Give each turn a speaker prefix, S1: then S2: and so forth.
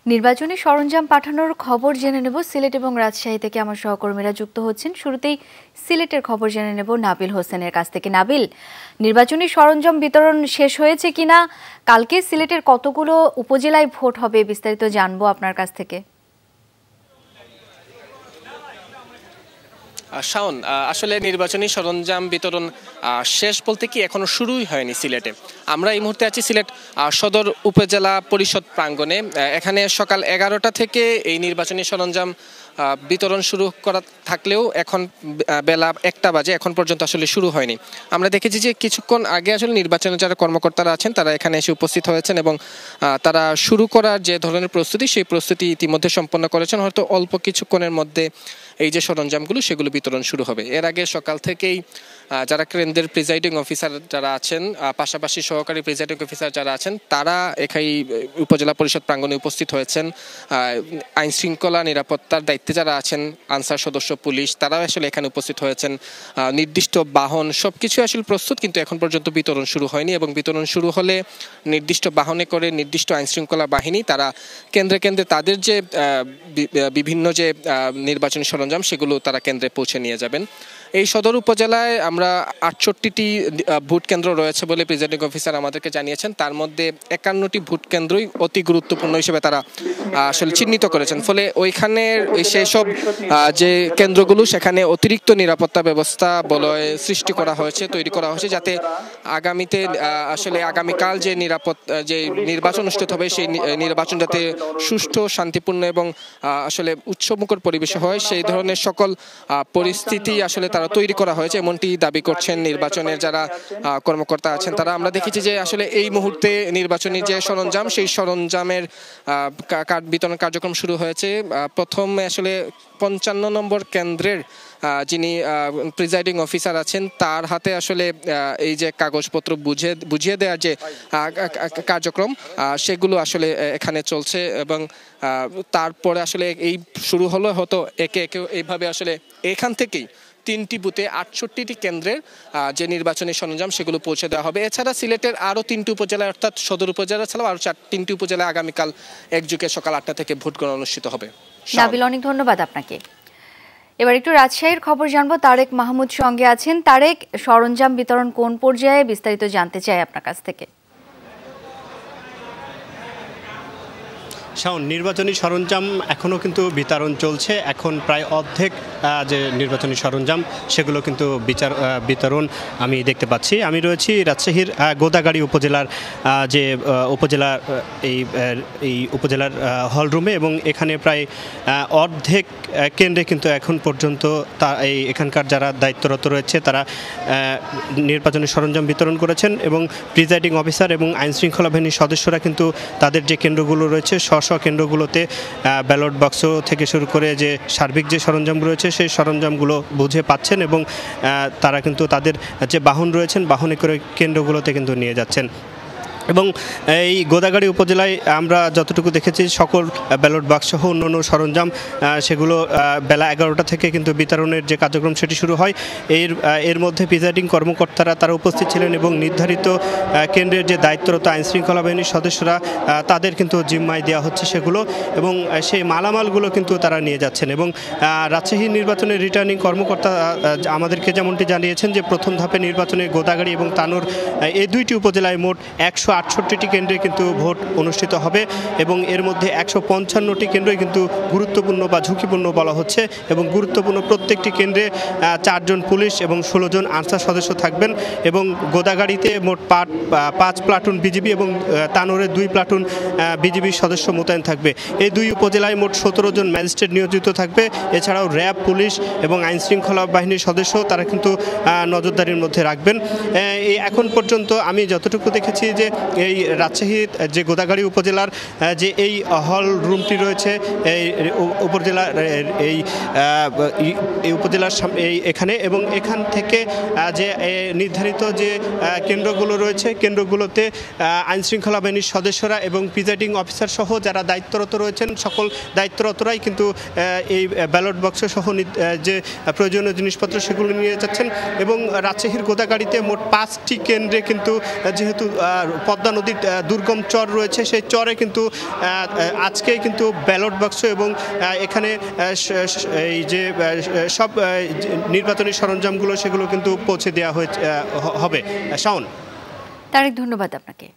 S1: নির্বাচনী সরঞ্জাম পাঠানোর খবর জেনে নেব সিলেট এবং রাজশাহী থেকে আমার সহকর্মীরা যুক্ত হচ্ছেন। শুরুতেই সিলেটের খবর জেনে নেব নাবিল হোসেনের কাছ থেকে। নাবিল, নির্বাচনী সরঞ্জাম বিতরণ শেষ হয়েছে কিনা, কালকে সিলেটের কতগুলো উপজেলায় ভোট হবে, বিস্তারিত জানবো আপনার কাছ থেকে।
S2: শাওন, আসলে নির্বাচনী সরঞ্জাম বিতরণ শেষ বলতে কি এখনো শুরুই হয়নি সিলেটে। আমরা এই মুহূর্তে আছি সিলেট সদর উপজেলা পরিষদ প্রাঙ্গণে। এখানে সকাল 11টা থেকে এই নির্বাচনী সরঞ্জাম বিতরণ শুরু করা থাকলেও এখন বেলা 1টা বাজে, এখন পর্যন্ত আসলে শুরু হয়নি। আমরা দেখেছি যে কিছুক্ষণ আগে আসলে নির্বাচনের যারা কর্মকর্তারা আছেন তারা এখানে এসে উপস্থিত হয়েছেন এবং তারা শুরু করার যে ধরনের প্রস্তুতি সেই প্রস্তুতি ইতিমধ্যে সম্পন্ন করেছেন। হয়তো অল্প কিছুক্ষণের মধ্যে এই যে সরঞ্জামগুলো সেগুলো বিতরণ শুরু হবে। এর আগে সকাল থেকেই যারা কেন্দ্রের প্রিজাইডিং অফিসার যারা আছেন, পাশাপাশি সহকারী প্রিজাইডিং অফিসার যারা আছেন, তারা এখানে উপজেলা পরিষদ প্রাঙ্গণে উপস্থিত হয়েছেন। আইন শৃঙ্খলা নিরাপত্তার দায়িত্বে যারা আছেন, আনসার সদস্য, পুলিশ, তারাও আসলে এখানে উপস্থিত হয়েছেন। নির্দিষ্ট বাহন সবকিছু আসলে প্রস্তুত, কিন্তু এখন পর্যন্ত বিতরণ শুরু হয়নি এবং বিতরণ শুরু হলে নির্দিষ্ট বাহনে করে নির্দিষ্ট আইন শৃঙ্খলা বাহিনী তারা কেন্দ্রে কেন্দ্রে তাদের যে বিভিন্ন যে নির্বাচনী সরঞ্জাম সেগুলো তারা কেন্দ্রে পৌঁছে নিয়ে যাবেন। এই সদর উপজেলায় আমরা 68টি ভোট কেন্দ্র রয়েছে বলে প্রিজাইডিং অফিসার আমাদেরকে জানিয়েছেন। তার মধ্যে 51টি ভোট কেন্দ্রই অতি গুরুত্বপূর্ণ হিসেবে তারা আসলে চিহ্নিত করেছেন। ফলে ওইখানের সেই সব যে কেন্দ্রগুলো সেখানে অতিরিক্ত নিরাপত্তা ব্যবস্থা বলয় সৃষ্টি করা হয়েছে, তৈরি করা হয়েছে, যাতে আগামীতে আসলে আগামীকাল যে যে নির্বাচন অনুষ্ঠিত হবে সেই নির্বাচন যাতে সুষ্ঠু, শান্তিপূর্ণ এবং আসলে উৎসবমুখর পরিবেশে হয়, সেই ধরনের সকল পরিস্থিতি আসলে তারা তৈরি করা হয়েছে, এমনটি দাবি করছেন নির্বাচনের যারা কর্মকর্তা আছেন তারা। আমরা দেখেছি যে আসলে এই মুহূর্তে নির্বাচনী যে সরঞ্জাম সেই সরঞ্জামের বিতরণ কার্যক্রম শুরু হয়েছে। প্রথমে আসলে 55 নম্বর কেন্দ্রের যিনি প্রিজাইডিং অফিসার আছেন তার হাতে আসলে এই যে কাগজপত্র বুঝিয়ে দেওয়ার যে কার্যক্রম সেগুলো আসলে এখানে চলছে এবং তারপরে আসলে এই শুরু হতো একে একে এইভাবে আসলে এখান থেকেই 3টি বুথে 68টি কেন্দ্রের যে নির্বাচনী সরঞ্জাম সেগুলো পৌঁছে দেওয়া হবে। এছাড়া সিলেটের আরও 3টি উপজেলায় অর্থাৎ সদর উপজেলা ছাড়াও আরও 3টি উপজেলায় আগামীকাল একযোগে সকাল 8টা থেকে ভোট গ্রহণ অনুষ্ঠিত হবে।
S1: নাবিল, অনেক ধন্যবাদ আপনাকে। এবার একটু রাজশাহীর খবর জানবো, তারেক মাহমুদ সঙ্গে আছেন। তারেক, সরঞ্জাম বিতরণ কোন পর্যায়ে, বিস্তারিত জানতে চাই আপনার কাছ থেকে।
S3: শাওন, নির্বাচনী সরঞ্জাম এখনও কিন্তু বিতরণ চলছে। এখন প্রায় অর্ধেক যে নির্বাচনী সরঞ্জাম সেগুলো কিন্তু বিতরণ আমি দেখতে পাচ্ছি। আমি রয়েছি রাজশাহীর গোদাগাড়ী উপজেলার যে উপজেলার এই উপজেলার হলরুমে এবং এখানে প্রায় অর্ধেক কেন্দ্রে কিন্তু এখন পর্যন্ত এখানকার যারা দায়িত্বরত রয়েছে তারা নির্বাচনী সরঞ্জাম বিতরণ করেছেন এবং প্রিজাইডিং অফিসার এবং আইনশৃঙ্খলা বাহিনীর সদস্যরা কিন্তু তাদের যে কেন্দ্রগুলো রয়েছে কেন্দ্রগুলোতে ব্যালট বাক্স থেকে শুরু করে যে সার্বিক যে সরঞ্জাম রয়েছে সেই সরঞ্জামগুলো বুঝে পাচ্ছেন এবং তারা কিন্তু তাদের যে বাহন রয়েছেন বাহনে করে কেন্দ্রগুলোতে কিন্তু নিয়ে যাচ্ছেন। এবং এই গোদাগাড়ী উপজেলায় আমরা যতটুকু দেখেছি সকল ব্যালট বাক্স সহ অন্যান্য সরঞ্জাম সেগুলো বেলা 11টা থেকে কিন্তু বিতরণের যে কার্যক্রম সেটি শুরু হয়। এর মধ্যে প্রিজাইডিং কর্মকর্তারা তারা উপস্থিত ছিলেন এবং নির্ধারিত কেন্দ্রের যে দায়িত্বরত আইনশৃঙ্খলা বাহিনীর সদস্যরা তাদের কিন্তু জিম্মায় দেওয়া হচ্ছে সেগুলো এবং সেই মালামালগুলো কিন্তু তারা নিয়ে যাচ্ছেন। এবং রাজশাহী নির্বাচনের রিটার্নিং কর্মকর্তা আমাদেরকে যেমনটি জানিয়েছেন যে প্রথম ধাপে নির্বাচনে গোদাগাড়ী এবং তানোর এই 2টি উপজেলায় মোট 168টি কেন্দ্রে কিন্তু ভোট অনুষ্ঠিত হবে এবং এর মধ্যে 155টি কেন্দ্রই কিন্তু গুরুত্বপূর্ণ বা ঝুঁকিপূর্ণ বলা হচ্ছে এবং গুরুত্বপূর্ণ প্রত্যেকটি কেন্দ্রে 4 জন পুলিশ এবং 16 জন আনসার সদস্য থাকবেন এবং গোদাগাড়িতে মোট 5 প্লাটুন বিজিবি এবং তানোরে 2 প্লাটুন বিজিবির সদস্য মোতায়েন থাকবে। এই 2 উপজেলায় মোট 17 জন ম্যাজিস্ট্রেট নিয়োজিত থাকবে। এছাড়াও র্যাব, পুলিশ এবং আইনশৃঙ্খলা বাহিনীর সদস্য তারা কিন্তু নজরদারির মধ্যে রাখবেন। এখন পর্যন্ত আমি যতটুকু দেখেছি যে এই রাজশাহীর যে গোদাগাড়ী উপজেলার যে এই হল রুমটি রয়েছে এই উপজেলার এই উপজেলার এখানে এবং এখান থেকে যে নির্ধারিত যে কেন্দ্রগুলো রয়েছে কেন্দ্রগুলোতে আইনশৃঙ্খলা বাহিনীর সদস্যরা এবং প্রিজাইডিং অফিসার সহ যারা দায়িত্বরত রয়েছেন সকল দায়িত্বরতরাই কিন্তু এই ব্যালট বক্স সহ যে প্রয়োজনীয় জিনিসপত্র সেগুলো নিয়ে যাচ্ছেন এবং রাজশাহীর গোদাগাড়িতে মোট 5টি কেন্দ্রে কিন্তু যেহেতু পদ্মা নদীর দুর্গম চর রয়েছে, সেই চরে কিন্তু আজকে কিন্তু ব্যালট বাক্স এবং এখানে এই যে সব নির্বাচনী সরঞ্জামগুলো সেগুলো কিন্তু পৌঁছে দেওয়া হবে। শাওন,
S1: তারেক, ধন্যবাদ আপনাকে।